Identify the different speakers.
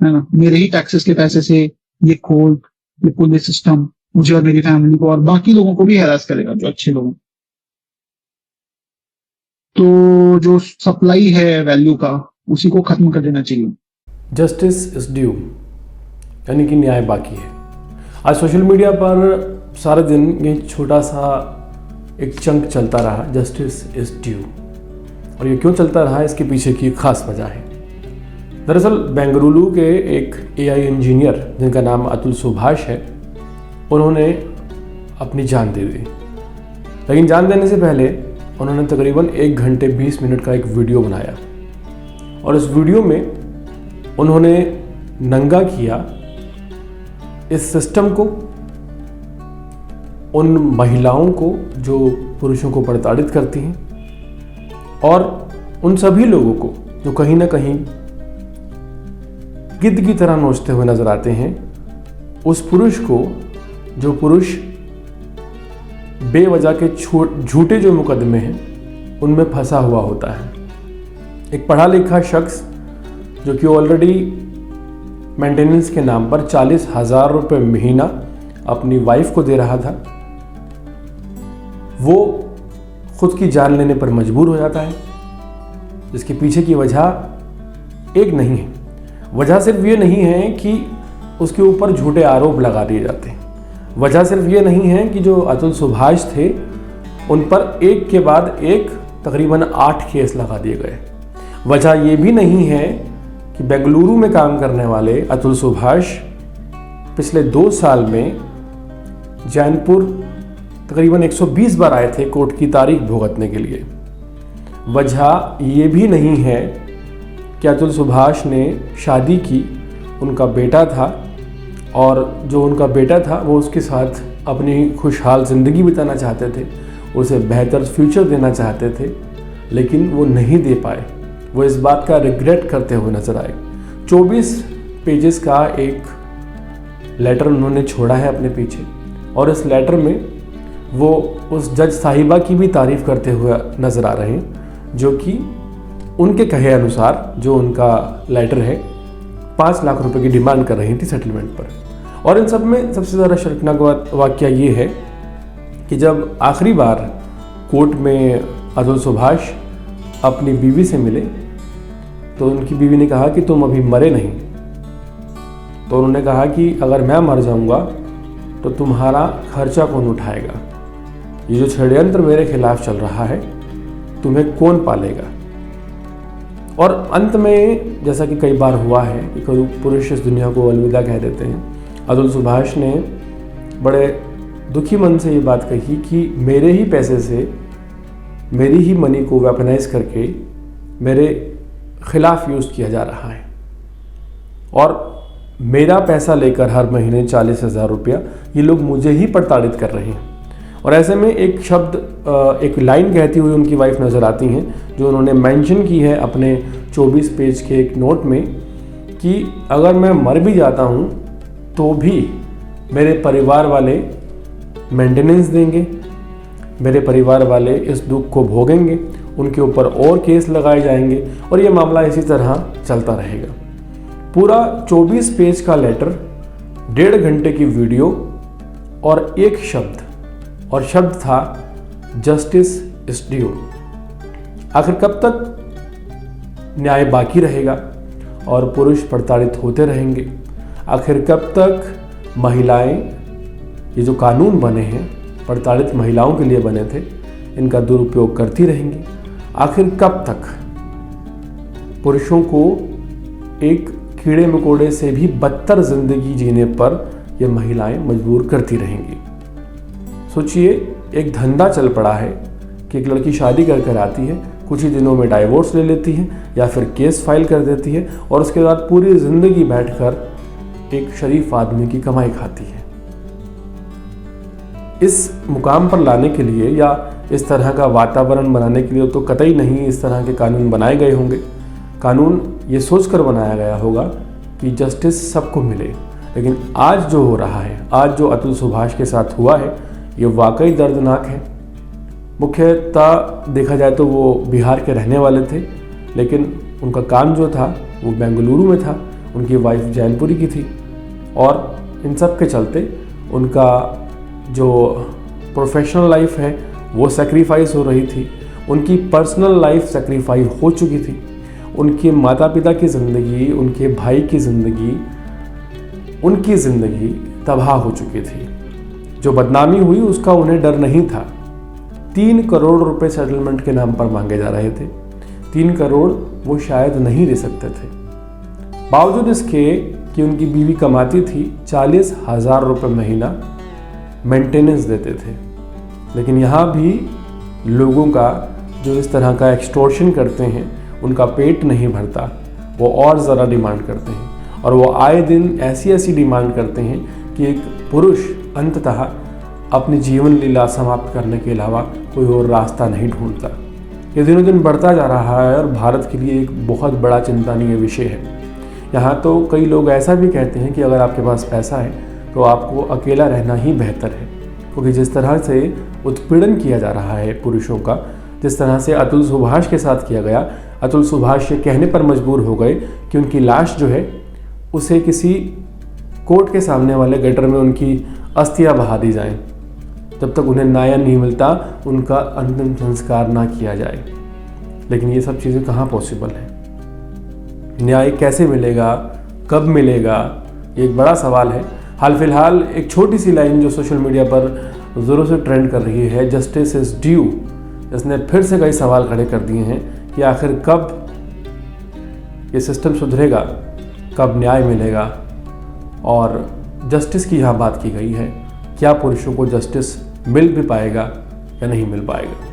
Speaker 1: है ना, मेरे ही टैक्सेस के पैसे से ये कोर्ट, ये पुलिस सिस्टम मुझे और मेरी फैमिली को और बाकी लोगों को भी हैरास करेगा, जो अच्छे लोग हैं। तो जो सप्लाई है वैल्यू का, उसी को खत्म कर देना चाहिए।
Speaker 2: जस्टिस इज ड्यू, यानी कि न्याय बाकी है। आज सोशल मीडिया पर सारे दिन ये छोटा सा एक चंक चलता रहा, जस्टिस इज ड्यू। और ये क्यों चलता रहा, इसके पीछे की खास वजह है। दरअसल बेंगलुरु के एक एआई इंजीनियर जिनका नाम अतुल सुभाष है, उन्होंने अपनी जान दे दी। लेकिन जान देने से पहले उन्होंने तकरीबन 1 घंटे 20 मिनट का एक वीडियो बनाया, और इस वीडियो में उन्होंने नंगा किया इस सिस्टम को, उन महिलाओं को जो पुरुषों को प्रताड़ित करती हैं, और उन सभी लोगों को जो कहीं ना कहीं गिद्ध की तरह नोचते हुए नजर आते हैं। उस पुरुष को, जो पुरुष बेवजह के झूठे जो मुकदमे हैं उनमें फंसा हुआ होता है। एक पढ़ा लिखा शख्स जो कि ऑलरेडी मेंटेनेंस के नाम पर 40,000 रुपये महीना अपनी वाइफ को दे रहा था, वो खुद की जान लेने पर मजबूर हो जाता है, जिसके पीछे की वजह एक नहीं है। वजह सिर्फ ये नहीं है कि उसके ऊपर झूठे आरोप लगा दिए जाते हैं, वजह सिर्फ ये नहीं है कि जो अतुल सुभाष थे उन पर एक के बाद एक तकरीबन 8 केस लगा दिए गए। वजह ये भी नहीं है कि बेंगलुरु में काम करने वाले अतुल सुभाष पिछले 2 साल में जैनपुर तकरीबन 120 बार आए थे कोर्ट की तारीख भुगतने के लिए। वजह ये भी नहीं है कि अतुल सुभाष ने शादी की, उनका बेटा था, और जो उनका बेटा था वो उसके साथ अपनी खुशहाल ज़िंदगी बिताना चाहते थे, उसे बेहतर फ्यूचर देना चाहते थे, लेकिन वो नहीं दे पाए। वो इस बात का रिग्रेट करते हुए नजर आए। 24 पेजेस का एक लेटर उन्होंने छोड़ा है अपने पीछे, और इस लेटर में वो उस जज साहिबा की भी तारीफ़ करते हुए नज़र आ रहे हैं, जो कि उनके कहे अनुसार जो उनका लेटर है 5 लाख रुपए की डिमांड कर रही थी सेटलमेंट पर। और इन सब में सबसे ज़्यादा शर्मनाक वाक़या ये है कि जब आखिरी बार कोर्ट में अतुल सुभाष अपनी बीवी से मिले तो उनकी बीवी ने कहा कि तुम अभी मरे नहीं। तो उन्होंने कहा कि अगर मैं मर जाऊंगा तो तुम्हारा खर्चा कौन उठाएगा, ये जो षड्यंत्र मेरे खिलाफ चल रहा है तुम्हें कौन पालेगा। और अंत में जैसा कि कई बार हुआ है कि पुरुष इस दुनिया को अलविदा कह देते हैं, अतुल सुभाष ने बड़े दुखी मन से ये बात कही कि मेरे ही पैसे से, मेरी ही मनी को वेपनाइज करके मेरे खिलाफ यूज़ किया जा रहा है, और मेरा पैसा लेकर हर महीने 40,000 रुपया ये लोग मुझे ही प्रताड़ित कर रहे हैं। और ऐसे में एक शब्द, एक लाइन कहती हुई उनकी वाइफ नज़र आती हैं, जो उन्होंने मेंशन की है अपने 24 पेज के एक नोट में, कि अगर मैं मर भी जाता हूँ तो भी मेरे परिवार वाले मेंटेनेंस देंगे, मेरे परिवार वाले इस दुख को भोगेंगे, उनके ऊपर और केस लगाए जाएंगे, और ये मामला इसी तरह चलता रहेगा। पूरा 24 पेज का लेटर, 1.5 घंटे की वीडियो, और एक शब्द, और शब्द था जस्टिस इज ड्यू। आखिर कब तक न्याय बाकी रहेगा और पुरुष प्रताड़ित होते रहेंगे? आखिर कब तक महिलाएं, ये जो कानून बने हैं प्रताड़ित महिलाओं के लिए बने थे, इनका दुरुपयोग करती रहेंगी? आखिर कब तक पुरुषों को एक कीड़े मकोड़े से भी बदतर जिंदगी जीने पर ये महिलाएं मजबूर करती रहेंगी? सोचिए, एक धंधा चल पड़ा है कि एक लड़की शादी कर आती है, कुछ ही दिनों में डाइवोर्स ले लेती है या फिर केस फाइल कर देती है, और उसके बाद पूरी ज़िंदगी बैठकर एक शरीफ आदमी की कमाई खाती है। इस मुकाम पर लाने के लिए या इस तरह का वातावरण बनाने के लिए तो कतई नहीं इस तरह के कानून बनाए गए होंगे। कानून ये सोचकर बनाया गया होगा कि जस्टिस सबको मिले। लेकिन आज जो हो रहा है, आज जो अतुल सुभाष के साथ हुआ है, ये वाकई दर्दनाक है। मुख्यतः देखा जाए तो वो बिहार के रहने वाले थे, लेकिन उनका काम जो था वो बेंगलुरु में था, उनकी वाइफ जैनपुरी की थी। और इन सब के चलते उनका जो प्रोफेशनल लाइफ है वो सेक्रीफाइस हो रही थी, उनकी पर्सनल लाइफ सेक्रीफाइस हो चुकी थी, उनके माता पिता की ज़िंदगी, उनके भाई की ज़िंदगी, उनकी ज़िंदगी तबाह हो चुकी थी। जो बदनामी हुई उसका उन्हें डर नहीं था। 3 करोड़ रुपए सेटलमेंट के नाम पर मांगे जा रहे थे। 3 करोड़ वो शायद नहीं दे सकते थे, बावजूद इसके कि उनकी बीवी कमाती थी 40,000 रुपये महीना, मेंटेनेंस देते थे। लेकिन यहाँ भी लोगों का जो इस तरह का एक्सटॉर्शन करते हैं उनका पेट नहीं भरता, वो और ज़रा डिमांड करते हैं। और वो आए दिन ऐसी ऐसी डिमांड करते हैं कि एक पुरुष अंततः अपनी जीवन लीला समाप्त करने के अलावा कोई और रास्ता नहीं ढूंढता। ये दिनों दिन बढ़ता जा रहा है और भारत के लिए एक बहुत बड़ा चिंतनीय विषय है। यहाँ तो कई लोग ऐसा भी कहते हैं कि अगर आपके पास पैसा है तो आपको अकेला रहना ही बेहतर है, क्योंकि जिस तरह से उत्पीड़न किया जा रहा है पुरुषों का, जिस तरह से अतुल सुभाष के साथ किया गया, अतुल सुभाष ये कहने पर मजबूर हो गए कि उनकी लाश जो है उसे किसी कोर्ट के सामने वाले गटर में उनकी अस्थियां बहा दी जाएं, जब तक उन्हें न्याय नहीं मिलता उनका अंतिम संस्कार ना किया जाए। लेकिन ये सब चीज़ें कहाँ पॉसिबल है? न्याय कैसे मिलेगा, कब मिलेगा, ये एक बड़ा सवाल है। हाल फिलहाल एक छोटी सी लाइन जो सोशल मीडिया पर ज़ोरों से ट्रेंड कर रही है, जस्टिस इज़ ड्यू, इसने फिर से कई सवाल खड़े कर दिए हैं कि आखिर कब ये सिस्टम सुधरेगा, कब न्याय मिलेगा। और जस्टिस की यहाँ बात की गई है, क्या पुरुषों को जस्टिस मिल भी पाएगा या नहीं मिल पाएगा।